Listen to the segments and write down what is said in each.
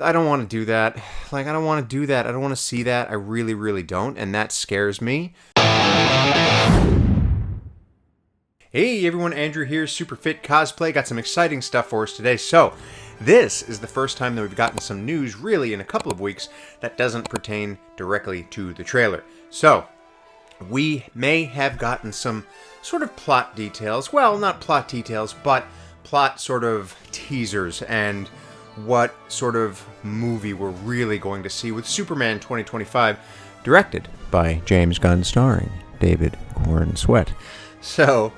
I don't want to do that. Like, I don't want to do that. I don't want to see that. I really, really don't. And that scares me. Hey everyone, Andrew here, Super Fit Cosplay. Got some exciting stuff for us today. So, this is the first time that we've gotten some news, really, in a couple of weeks that doesn't pertain directly to the trailer. So, we may have gotten some sort of plot details. Well, not plot details, but plot sort of teasers and what sort of movie we're really going to see with Superman 2025, directed by James Gunn, starring David Corn Sweat. So,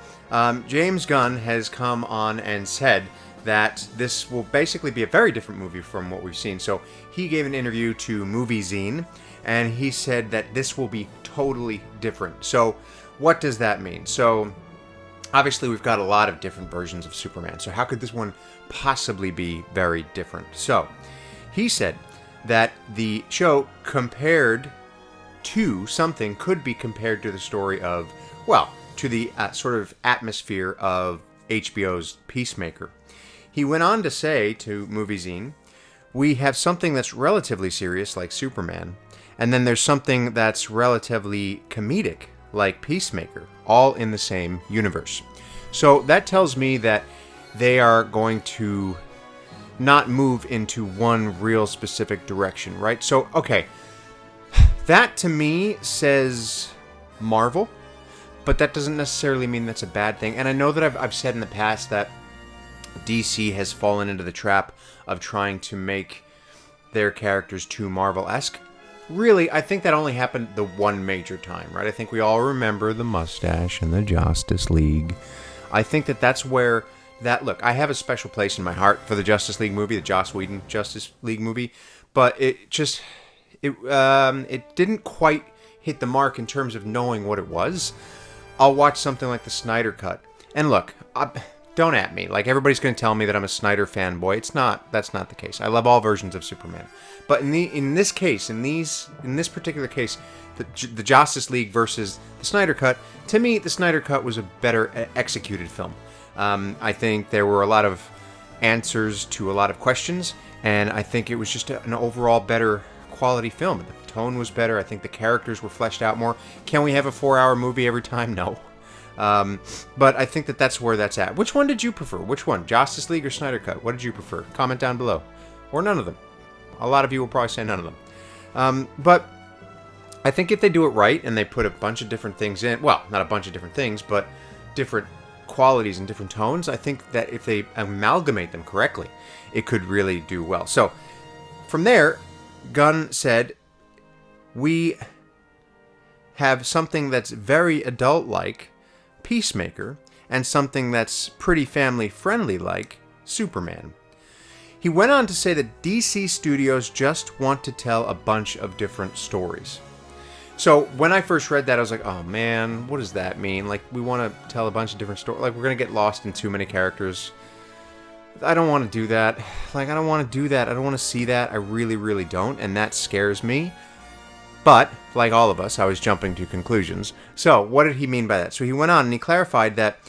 James Gunn has come on and said that this will basically be a very different movie from what we've seen. So, he gave an interview to Movie Zine, and he said that this will be totally different. So, what does that mean? So, obviously, we've got a lot of different versions of Superman. So, how could this one possibly be very different? So, he said that the show compared to something could be compared to the story of, well, to the sort of atmosphere of HBO's Peacemaker. He went on to say to Movie Zine, we have something that's relatively serious, like Superman, and then there's something that's relatively comedic, like Peacemaker, all in the same universe. So that tells me that they are going to not move into one real specific direction, right? So, okay, that to me says Marvel, but that doesn't necessarily mean that's a bad thing. And I know that I've said in the past that DC has fallen into the trap of trying to make their characters too Marvel-esque. Really, I think that only happened the one major time, right? I think we all remember the mustache and the Justice League. I think that that's where that... Look, I have a special place in my heart for the Justice League movie, the Joss Whedon Justice League movie, but it just... It didn't quite hit the mark in terms of knowing what it was. I'll watch something like the Snyder Cut. And look, don't at me. Like, everybody's going to tell me that I'm a Snyder fanboy. That's not the case. I love all versions of Superman. But in this particular case, the Justice League versus the Snyder Cut, to me, the Snyder Cut was a better executed film. I think there were a lot of answers to a lot of questions, and I think it was just an overall better quality film. The tone was better. I think the characters were fleshed out more. Can we have a 4-hour movie every time? No. But I think that that's where that's at. Which one did you prefer? Which one? Justice League or Snyder Cut? What did you prefer? Comment down below. Or none of them. A lot of you will probably say none of them. But I think if they do it right and they put a bunch of different things in, well, not a bunch of different things, but different qualities and different tones, I think that if they amalgamate them correctly, it could really do well. So, from there, Gunn said, we have something that's very adult-like, Peacemaker, and something that's pretty family-friendly like Superman. He went on to say that DC Studios just want to tell a bunch of different stories. So when I first read that, I was like, oh man, what does that mean? Like, we want to tell a bunch of different stories. Like, we're going to get lost in too many characters. I don't want to do that. Like, I don't want to do that. I don't want to see that. I really, really don't. And that scares me. But, like all of us, I was jumping to conclusions. So, what did he mean by that? So he went on and he clarified that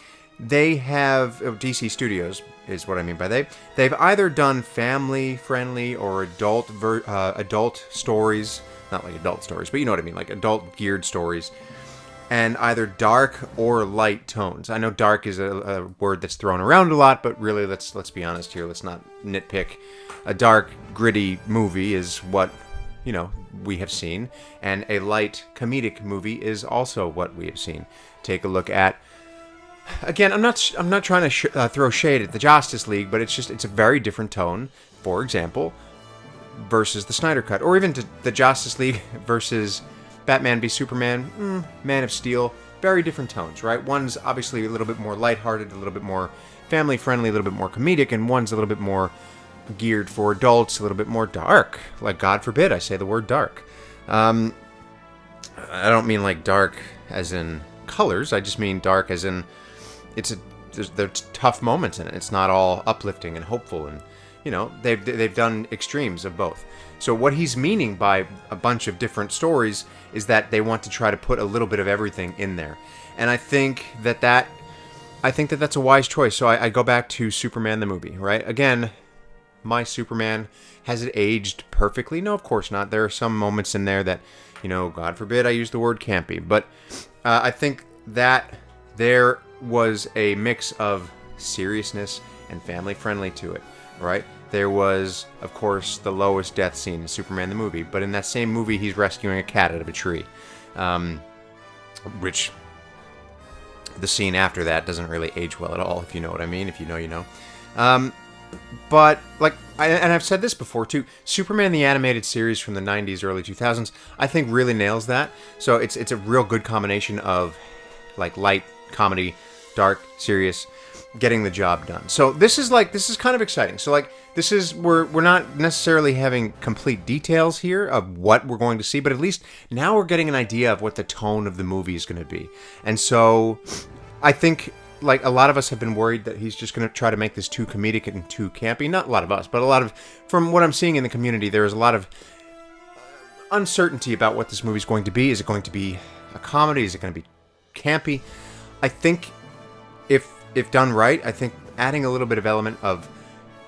they have... DC Studios is what I mean by they. They've either done family-friendly or adult stories. Not like adult stories, but you know what I mean. Like adult-geared stories. And either dark or light tones. I know dark is a word that's thrown around a lot, but really, let's be honest here. Let's not nitpick. A dark, gritty movie is what... we have seen, and a light comedic movie is also what we have seen. Take a look at, again, I'm not trying to throw shade at the Justice League, but it's a very different tone, for example, versus the Snyder Cut, or even the Justice League versus Batman v Superman, Man of Steel, very different tones, right? One's obviously a little bit more lighthearted, a little bit more family-friendly, a little bit more comedic, and one's a little bit more geared for adults, a little bit more dark. Like, God forbid I say the word dark. I don't mean like dark as in colors. I just mean dark as in there's tough moments in it. It's not all uplifting and hopeful, and they've done extremes of both. So what he's meaning by a bunch of different stories is that they want to try to put a little bit of everything in there, and I think that's a wise choice. So I go back to Superman the movie, right? Again, my Superman. Has it aged perfectly? No, of course not. There are some moments in there that, God forbid I use the word campy. But I think that there was a mix of seriousness and family-friendly to it, right? There was, of course, the lowest death scene in Superman the movie. But in that same movie, he's rescuing a cat out of a tree. Which the scene after that doesn't really age well at all, if you know what I mean. If you know, you know. But, and I've said this before, too, Superman the Animated Series from the 90s, early 2000s, I think really nails that. So it's a real good combination of, light, comedy, dark, serious, getting the job done. So this is kind of exciting. So, we're not necessarily having complete details here of what we're going to see, but at least now we're getting an idea of what the tone of the movie is going to be. And so I think, a lot of us have been worried that he's just going to try to make this too comedic and too campy. Not a lot of us, but from what I'm seeing in the community, there is a lot of uncertainty about what this movie's going to be. Is it going to be a comedy? Is it going to be campy? I think if done right, I think adding a little bit of element of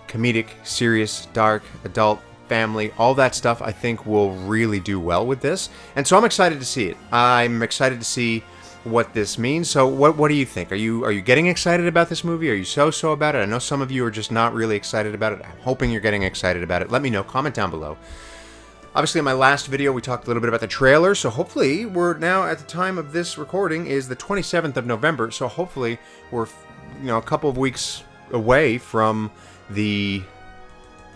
comedic, serious, dark, adult, family, all that stuff, I think will really do well with this. And so I'm excited to see it. I'm excited to see what this means. So what do you think? Are you getting excited about this movie? Are you so about it? I know some of you are just not really excited about it. I'm hoping you're getting excited about it. Let me know. Comment down below. Obviously, in my last video, we talked a little bit about the trailer, so hopefully we're now, at the time of this recording, is the 27th of November, so hopefully we're, a couple of weeks away from the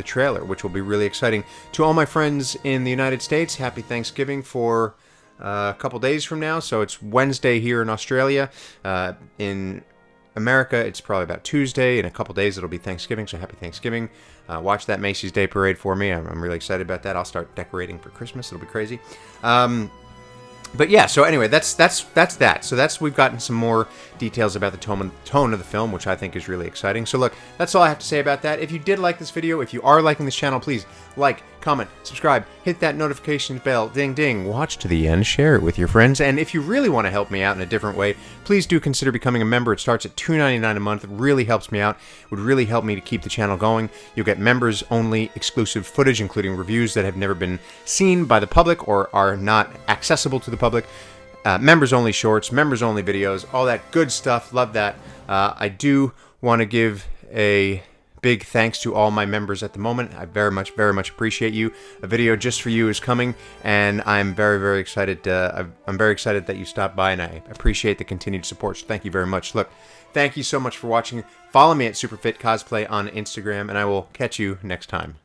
trailer, which will be really exciting. To all my friends in the United States, happy Thanksgiving for a couple days from now. So it's Wednesday here in Australia. In America, it's probably about Tuesday. In a couple days, it'll be Thanksgiving, so happy Thanksgiving. Watch that Macy's Day Parade for me. I'm really excited about that. I'll start decorating for Christmas. It'll be crazy. But yeah, so anyway, that's that. So we've gotten some more details about the tone of the film, which I think is really exciting. So look, that's all I have to say about that. If you did like this video, if you are liking this channel, please like, comment, subscribe, hit that notification bell, ding ding, watch to the end, share it with your friends, and if you really want to help me out in a different way, please do consider becoming a member. It starts at $2.99 a month. It really helps me out. It would really help me to keep the channel going. You'll get members-only exclusive footage, including reviews that have never been seen by the public or are not accessible to the public. Members-only shorts, members-only videos, all that good stuff. Love that. I do want to give a big thanks to all my members at the moment. I very much appreciate you. A video just for you is coming, and I'm very excited. I'm very excited that you stopped by, and I appreciate the continued support. So thank you very much. Look, thank you so much for watching. Follow me at Superfit Cosplay on Instagram, and I will catch you next time.